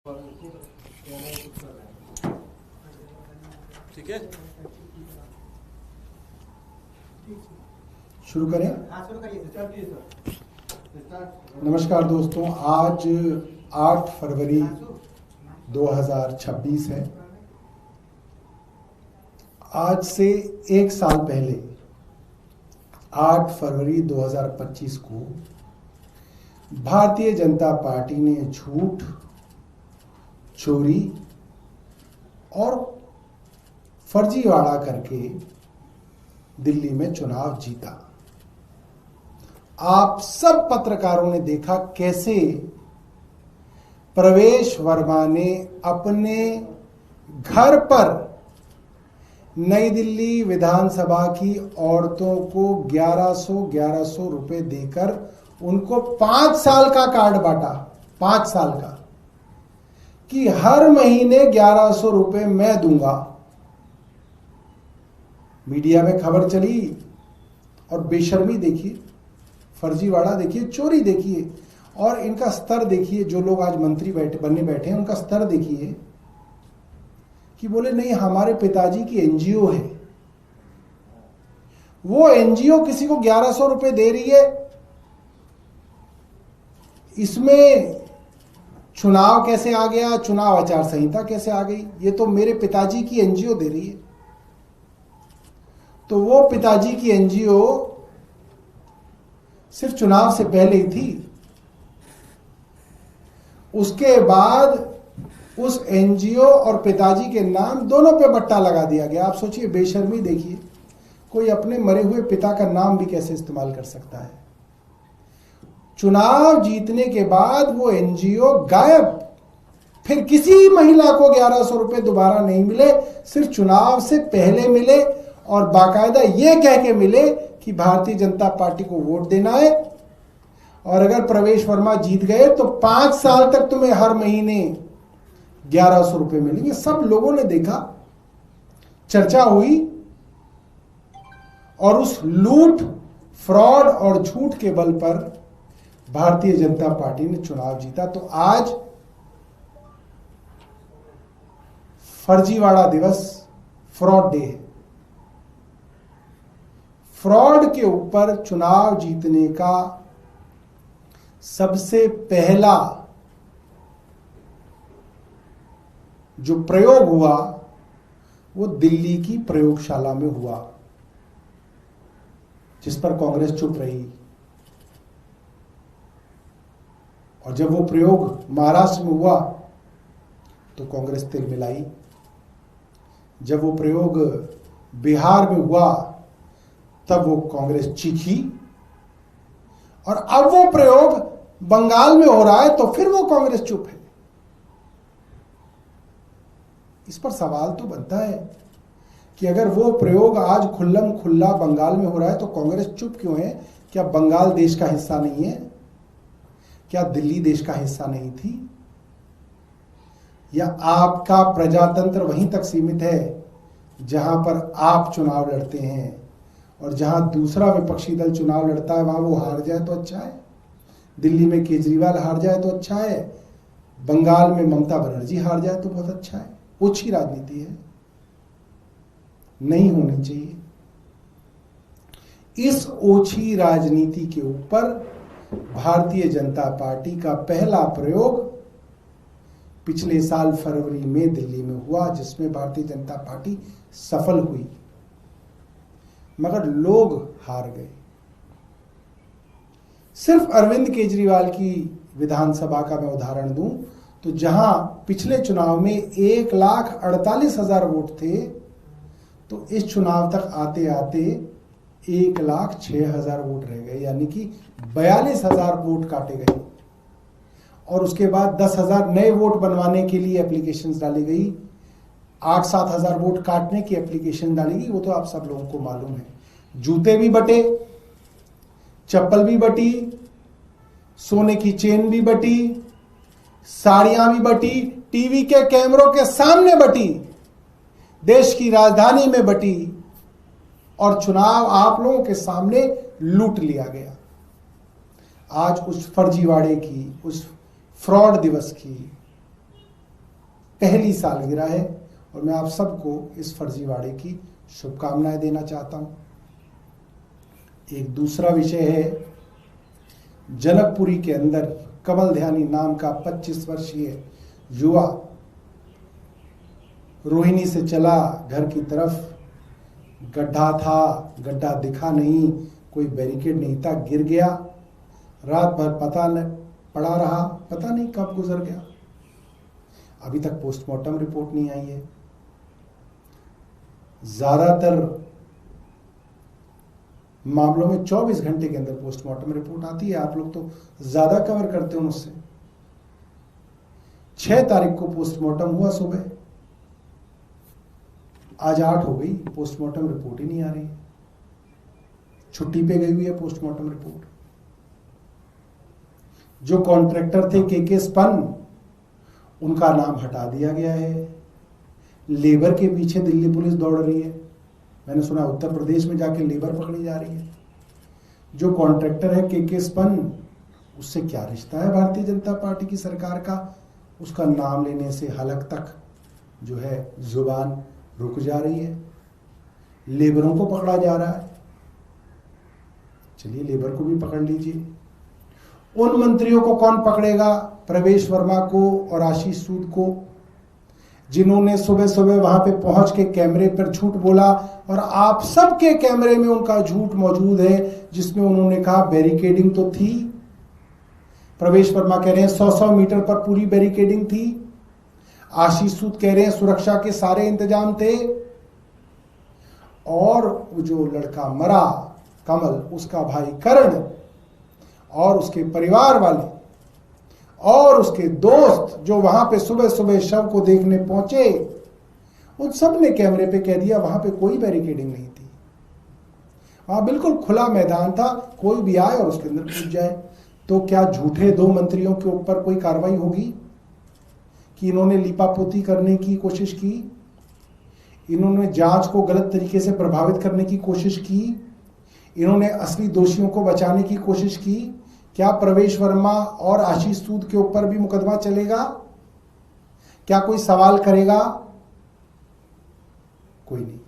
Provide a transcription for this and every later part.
ठीक है, शुरू करें। शुरू करिए सर। नमस्कार दोस्तों, आज 8 फरवरी 2026 है। आज से एक साल पहले 8 फरवरी 2025 को भारतीय जनता पार्टी ने झूठ, चोरी और फर्जीवाड़ा करके दिल्ली में चुनाव जीता। आप सब पत्रकारों ने देखा कैसे प्रवेश वर्मा ने अपने घर पर नई दिल्ली विधानसभा की औरतों को 1100 रुपए देकर उनको 5 साल का कार्ड बांटा। 5 साल का, कि हर महीने 1100 रुपए मैं दूंगा। मीडिया में खबर चली और बेशर्मी देखिए, फर्जीवाड़ा देखिए, चोरी देखिए, और इनका स्तर देखिए। जो लोग आज मंत्री बनने बैठे हैं उनका स्तर देखिए कि बोले नहीं, हमारे पिताजी की एनजीओ है, वो एनजीओ किसी को 1100 रुपए दे रही है। इसमें चुनाव कैसे आ गया, चुनाव आचार संहिता कैसे आ गई? ये तो मेरे पिताजी की एनजीओ दे रही है। तो वो पिताजी की एनजीओ सिर्फ चुनाव से पहले ही थी, उसके बाद उस एनजीओ और पिताजी के नाम दोनों पे बट्टा लगा दिया गया। आप सोचिए, बेशर्मी देखिए, कोई अपने मरे हुए पिता का नाम भी कैसे इस्तेमाल कर सकता है। चुनाव जीतने के बाद वो एनजीओ गायब। फिर किसी महिला को 1100 रुपए दोबारा नहीं मिले, सिर्फ चुनाव से पहले मिले, और बाकायदा ये कह के मिले कि भारतीय जनता पार्टी को वोट देना है, और अगर प्रवेश वर्मा जीत गए तो 5 साल तक तुम्हें हर महीने 1100 रुपए मिलेंगे। सब लोगों ने देखा, चर्चा हुई, और उस लूट, फ्रॉड और झूठ के बल पर भारतीय जनता पार्टी ने चुनाव जीता। तो आज फर्जीवाड़ा दिवस, फ्रॉड डे है। फ्रॉड के ऊपर चुनाव जीतने का सबसे पहला जो प्रयोग हुआ वो दिल्ली की प्रयोगशाला में हुआ, जिस पर कांग्रेस चुप रही। और जब वो प्रयोग महाराष्ट्र में हुआ तो कांग्रेस तिल मिलाई। जब वो प्रयोग बिहार में हुआ तब वो कांग्रेस चीखी, और अब वो प्रयोग बंगाल में हो रहा है तो फिर वो कांग्रेस चुप है। इस पर सवाल तो बनता है कि अगर वो प्रयोग आज खुल्लम खुल्ला बंगाल में हो रहा है तो कांग्रेस चुप क्यों है? क्या बंगाल देश का हिस्सा नहीं है? क्या दिल्ली देश का हिस्सा नहीं थी? या आपका प्रजातंत्र वहीं तक सीमित है जहां पर आप चुनाव लड़ते हैं, और जहां दूसरा विपक्षी दल चुनाव लड़ता है वहां वो हार जाए तो अच्छा है? दिल्ली में केजरीवाल हार जाए तो अच्छा है, बंगाल में ममता बनर्जी हार जाए तो बहुत अच्छा है। ओछी राजनीति है, नहीं होनी चाहिए। इस ओछी राजनीति के ऊपर भारतीय जनता पार्टी का पहला प्रयोग पिछले साल फरवरी में दिल्ली में हुआ, जिसमें भारतीय जनता पार्टी सफल हुई, मगर लोग हार गए। सिर्फ अरविंद केजरीवाल की विधानसभा का मैं उदाहरण दूं तो जहां पिछले चुनाव में 1,48,000 वोट थे, तो इस चुनाव तक आते आते 1,06,000 वोट रह गए, यानी कि 42,000 वोट काटे गए। और उसके बाद 10,000 नए वोट बनवाने के लिए एप्लीकेशंस डाली गई, 8-7 हजार वोट काटने की एप्लीकेशन डाली गई। वो तो आप सब लोगों को मालूम है। जूते भी बटे, चप्पल भी बटी, सोने की चेन भी बटी, साड़ियां भी बटी, टीवी के कैमरों के सामने बटी, देश की राजधानी में बटी, और चुनाव आप लोगों के सामने लूट लिया गया। आज उस फर्जीवाड़े की, उस फ्रॉड दिवस की पहली सालगिरह है और मैं आप सबको इस फर्जीवाड़े की शुभकामनाएं देना चाहता हूं। एक दूसरा विषय है, जनकपुरी के अंदर कमल ध्यानी नाम का 25 वर्षीय युवा रोहिणी से चला घर की तरफ, गड्ढा था, गड्ढा दिखा नहीं, कोई बैरिकेड नहीं था, गिर गया, रात भर पड़ा रहा, पता नहीं कब गुजर गया। अभी तक पोस्टमार्टम रिपोर्ट नहीं आई है। ज्यादातर मामलों में 24 घंटे के अंदर पोस्टमार्टम रिपोर्ट आती है। आप लोग तो ज्यादा कवर करते हो मुझसे। 6 तारीख को पोस्टमार्टम हुआ सुबह, आज 8 हो गई, पोस्टमार्टम रिपोर्ट ही नहीं आ रही। छुट्टी पे गई हुई है पोस्टमार्टम रिपोर्ट। जो कॉन्ट्रैक्टर थे के स्पन, उनका नाम हटा दिया गया है। लेबर के पीछे दिल्ली पुलिस दौड़ रही है। मैंने सुना उत्तर प्रदेश में जाके लेबर पकड़ी जा रही है। जो कॉन्ट्रैक्टर है के स्पन, उससे क्या रिश्ता है भारतीय जनता पार्टी की सरकार का? उसका नाम लेने से हलक तक जो है जुबान रुक जा रही है। लेबरों को पकड़ा जा रहा है। चलिए लेबर को भी पकड़ लीजिए। उन मंत्रियों को कौन पकड़ेगा? प्रवेश वर्मा को और आशीष सूद को, जिन्होंने सुबह सुबह वहां पे पहुंच के कैमरे पर झूठ बोला, और आप सबके कैमरे में उनका झूठ मौजूद है, जिसमें उन्होंने कहा बैरिकेडिंग तो थी। प्रवेश वर्मा कह रहे हैं 100-100 मीटर पर पूरी बैरिकेडिंग थी। आशीष सूद कह रहे हैं सुरक्षा के सारे इंतजाम थे। और जो लड़का मरा कमल, उसका भाई करण और उसके परिवार वाले और उसके दोस्त जो वहां पे सुबह सुबह शव को देखने पहुंचे, उन सब ने कैमरे पे कह दिया वहां पे कोई बैरिकेडिंग नहीं थी। वहां बिल्कुल खुला मैदान था, कोई भी आए और उसके अंदर कूद जाए। तो क्या झूठे 2 मंत्रियों के ऊपर कोई कार्रवाई होगी कि इन्होंने लीपापोती करने की कोशिश की, इन्होंने जांच को गलत तरीके से प्रभावित करने की कोशिश की, इन्होंने असली दोषियों को बचाने की कोशिश की? क्या प्रवेश वर्मा और आशीष सूद के ऊपर भी मुकदमा चलेगा? क्या कोई सवाल करेगा? कोई नहीं।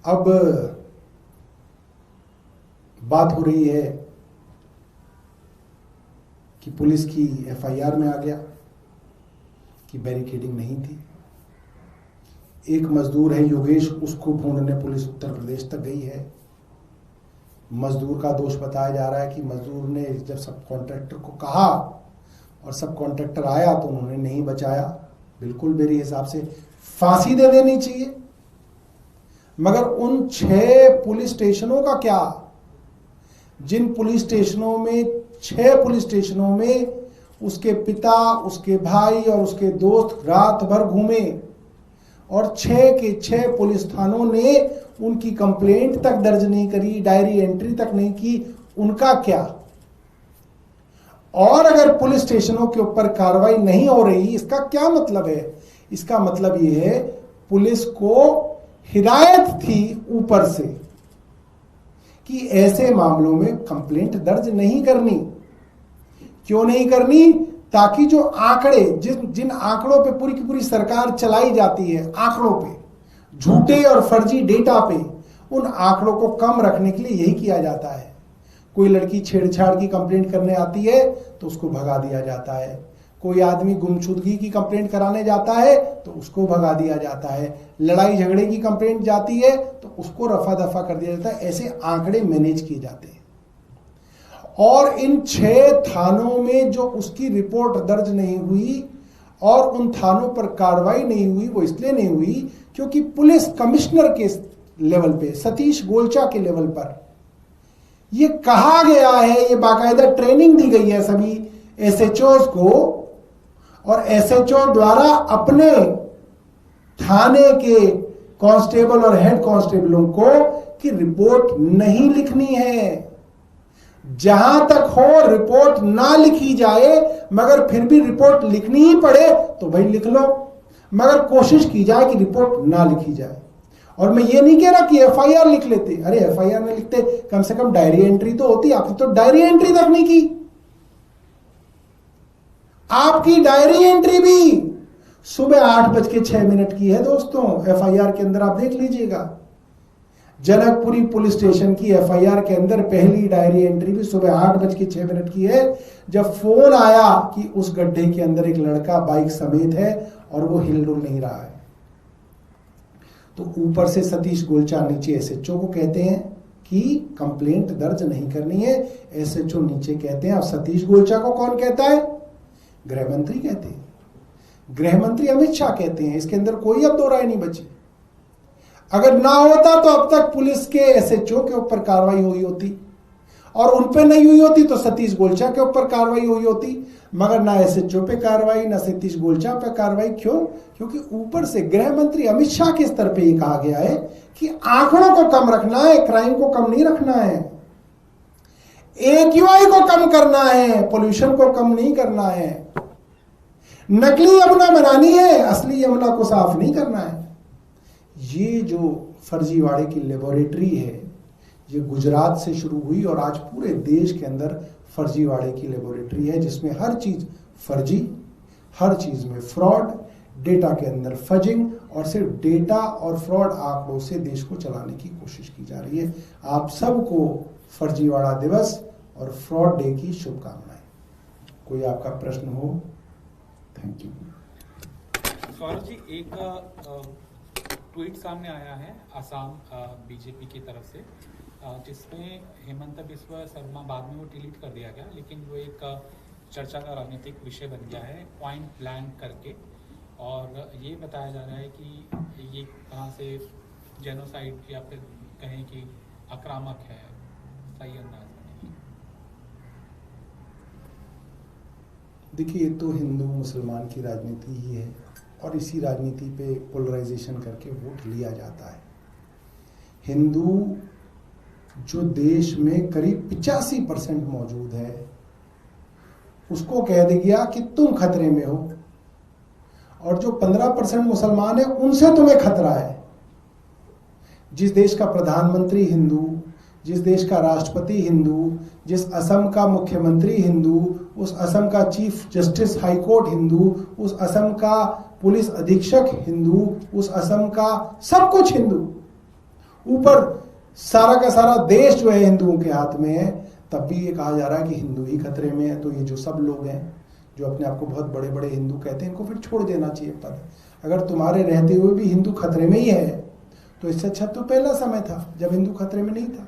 अब बात हो रही है कि पुलिस की एफआईआर में आ गया कि बैरिकेडिंग नहीं थी। एक मजदूर है योगेश, उसको ढूंढने पुलिस उत्तर प्रदेश तक गई है। मजदूर का दोष बताया जा रहा है कि मजदूर ने जब सब कॉन्ट्रैक्टर को कहा और सब कॉन्ट्रैक्टर आया तो उन्होंने नहीं बचाया। बिल्कुल मेरे हिसाब से फांसी दे देनी चाहिए। मगर उन 6 पुलिस स्टेशनों का क्या? जिन पुलिस स्टेशनों में 6 पुलिस स्टेशनों में उसके पिता, उसके भाई और उसके दोस्त रात भर घूमे और 6 के 6 पुलिस थानों ने उनकी कंप्लेंट तक दर्ज नहीं करी, डायरी एंट्री तक नहीं की, उनका क्या? और अगर पुलिस स्टेशनों के ऊपर कार्रवाई नहीं हो रही, इसका क्या मतलब है? इसका मतलब यह है पुलिस को हिदायत थी ऊपर से कि ऐसे मामलों में कंप्लेंट दर्ज नहीं करनी। क्यों नहीं करनी? ताकि जो आंकड़े, जिन आंकड़ों पे पूरी की पूरी सरकार चलाई जाती है, आंकड़ों पे, झूठे और फर्जी डेटा पे, उन आंकड़ों को कम रखने के लिए यही किया जाता है। कोई लड़की छेड़छाड़ की कंप्लेंट करने आती है तो उसको भगा दिया जाता है। कोई आदमी गुमशुदगी की कंप्लेंट कराने जाता है तो उसको भगा दिया जाता है। लड़ाई झगड़े की कंप्लेंट जाती है तो उसको रफा दफा कर दिया जाता है। ऐसे आंकड़े मैनेज किए जाते हैं। और इन 6 थानों में जो उसकी रिपोर्ट दर्ज नहीं हुई और उन थानों पर कार्रवाई नहीं हुई, वो इसलिए नहीं हुई क्योंकि पुलिस कमिश्नर के लेवल पे, सतीश गोलचा के लेवल पर ये कहा गया है, ये बाकायदा ट्रेनिंग दी गई है सभी एसएचओज को, और एसएचओ द्वारा अपने थाने के कांस्टेबल और हेड कांस्टेबलों को कि रिपोर्ट नहीं लिखनी है। जहां तक हो रिपोर्ट ना लिखी जाए, मगर फिर भी रिपोर्ट लिखनी ही पड़े तो भाई लिख लो, मगर कोशिश की जाए कि रिपोर्ट ना लिखी जाए। और मैं ये नहीं कह रहा कि एफआईआर लिख लेते, अरे एफआईआर में लिखते, कम से कम डायरी एंट्री तो होती। आपने तो डायरी एंट्री तक नहीं की। आपकी डायरी एंट्री भी सुबह 8:06 की है दोस्तों। एफआईआर के अंदर आप देख लीजिएगा, जनकपुरी पुलिस स्टेशन की एफआईआर के अंदर पहली डायरी एंट्री भी सुबह 8:06 की है, जब फोन आया कि उस गड्ढे के अंदर एक लड़का बाइक समेत है और वो हिलडुल नहीं रहा है। तो ऊपर से सतीश गोलचा नीचे एसएचओ को कहते हैं कि कंप्लेंट दर्ज नहीं करनी है। एसएचओ नीचे कहते हैं। अब सतीश गोलचा को कौन कहता है? गृह मंत्री कहते हैं, गृह मंत्री अमित शाह कहते हैं। इसके अंदर कोई अब दो राय नहीं बची। अगर ना होता तो अब तक पुलिस के एसएचओ के ऊपर कार्रवाई हुई होती, और उन पे नहीं हुई होती तो सतीश गोलचा के ऊपर कार्रवाई हुई होती। मगर ना एसएचओ पे कार्रवाई, ना सतीश गोलचा पे कार्रवाई। क्यों? क्योंकि ऊपर से गृह मंत्री अमित शाह के स्तर पे ये कहा गया है कि आंकड़ों को कम रखना है, क्राइम को कम नहीं रखना है, एक्यूआई को कम करना है, पोल्यूशन को कम नहीं करना है, नकली यमुना बनानी है, असली यमुना को साफ नहीं करना है। ये जो फर्जीवाड़े की लेबोरेटरी है, ये गुजरात से शुरू हुई और आज पूरे देश के अंदर फर्जीवाड़े की लेबोरेटरी है, जिसमें हर चीज फर्जी, हर चीज में फ्रॉड, डेटा के अंदर फजिंग, और सिर्फ डेटा और फ्रॉड आंकड़ों से देश को चलाने की कोशिश की जा रही है। आप सबको फर्जीवाड़ा दिवस और फ्रॉड डे की शुभकामनाएं। कोई आपका प्रश्न हो? Thank you. सौरभ जी, एक ट्वीट सामने आया है असम बीजेपी की तरफ से, जिसमें हेमंत बिस्वा शर्मा, बाद में वो डिलीट कर दिया गया, लेकिन वो एक चर्चा का राजनीतिक विषय बन गया है पॉइंट ब्लैंक करके, और ये बताया जा रहा है कि ये कहाँ से जेनोसाइड या फिर कहें कि आक्रामक है, सही अंदाज में नहीं। देखिए, ये तो हिंदू मुसलमान की राजनीति ही है, और इसी राजनीति पे पोलराइजेशन करके वोट लिया जाता है। हिंदू जो देश में करीब 85% मौजूद है, उसको कह दिया कि तुम खतरे में हो, और जो 15% मुसलमान है उनसे तुम्हें खतरा है। जिस देश का प्रधानमंत्री हिंदू, जिस देश का राष्ट्रपति हिंदू, जिस असम का मुख्यमंत्री हिंदू, उस असम का chief justice high court Hindu, उस असम का पुलिस अधीक्षक हिंदू, उस असम का सब कुछ हिंदू, ऊपर सारा का सारा देश जो है हिंदुओं के हाथ में है, तब भी ये कहा जा रहा है कि हिंदू ही खतरे में है। तो ये जो सब लोग हैं जो अपने आप को बहुत बड़े बड़े हिंदू कहते हैं, इनको फिर छोड़ देना चाहिए पद। अगर तुम्हारे रहते हुए भी हिंदू खतरे में ही है, तो इससे अच्छा तो पहला समय था जब हिंदू खतरे में नहीं था।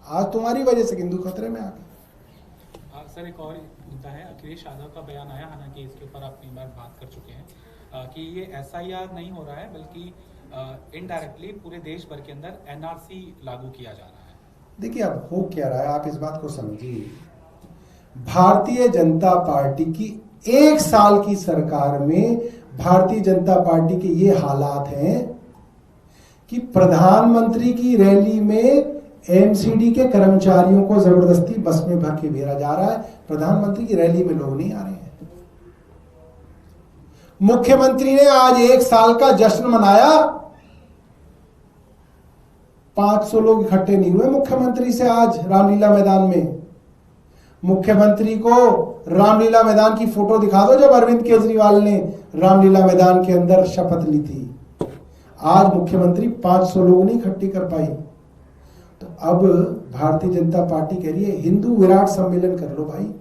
आज तुम्हारी वजह से हिंदू खतरे में आ गए। सर, एक और मुद्दा है, अखिलेश यादव का बयान आया, हालांकि इसके ऊपर आप कई बार बात कर चुके हैं, कि ये एसआईआर नहीं हो रहा है, बल्कि इनडायरेक्टली पूरे देश भर के अंदर एनआरसी लागू किया जा रहा है। देखिए, अब हो क्या रहा है, आप इस बात को समझिए। भारतीय जनता पार्टी की 1 साल की सरकार में भारतीय जनता पार्टी के ये हालात हैं कि प्रधानमंत्री की रैली में एमसीडी के कर्मचारियों को जबरदस्ती बस में भर के भेजा जा रहा है। प्रधानमंत्री की रैली में लोग नहीं आ रहे हैं। मुख्यमंत्री ने आज 1 साल का जश्न मनाया, 500 लोग इकट्ठे नहीं हुए मुख्यमंत्री से आज रामलीला मैदान में। मुख्यमंत्री को रामलीला मैदान की फोटो दिखा दो जब अरविंद केजरीवाल ने रामलीला मैदान के अंदर शपथ ली थी। आज मुख्यमंत्री 500 लोग नहीं इकट्ठे कर पाई। तो अब भारतीय जनता पार्टी कह रही है हिंदू विराट सम्मेलन कर लो भाई,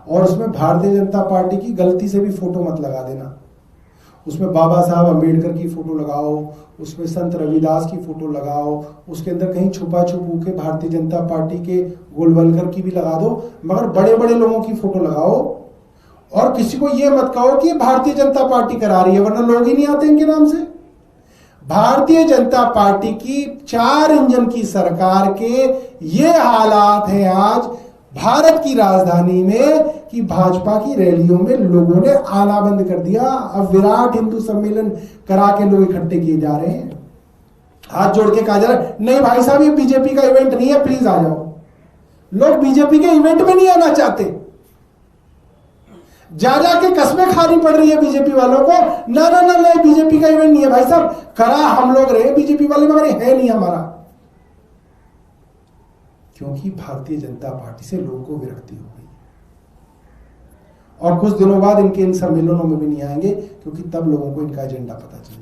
और उसमें भारतीय जनता पार्टी की गलती से भी फोटो मत लगा देना। उसमें बाबा साहब अम्बेडकर की फोटो लगाओ, उसमें संत रविदास की फोटो लगाओ, उसके अंदर कहीं छुपा छुपू के भारतीय जनता पार्टी के गोलवलकर की भी लगा दो, मगर बड़े बड़े लोगों की फोटो लगाओ। और किसी को यह मत कहो कि भारतीय जनता पार्टी करा रही है, वरना लोग ही नहीं आते इनके नाम से। भारतीय जनता पार्टी की 4 इंजन की सरकार के ये हालात हैं आज भारत की राजधानी में कि भाजपा की रैलियों में लोगों ने आना बंद कर दिया। अब विराट हिंदू सम्मेलन करा के लोग इकट्ठे किए जा रहे हैं। हाथ जोड़ के कहा जा रहा है नहीं भाई साहब, ये बीजेपी का इवेंट नहीं है, प्लीज आ जाओ। लोग बीजेपी के इवेंट में नहीं आना चाहते, जा जाके कस्में खानी पड़ रही है बीजेपी वालों को। ना ना ना ना, बीजेपी का इवेंट नहीं है भाई साहब, करा हम लोग रहे बीजेपी वाले, मगर है नहीं हमारा। क्योंकि भारतीय जनता पार्टी से लोगों को विरक्ति हो गई। और कुछ दिनों बाद इनके इन सम्मेलनों में भी नहीं आएंगे, क्योंकि तब लोगों को इनका एजेंडा पता चल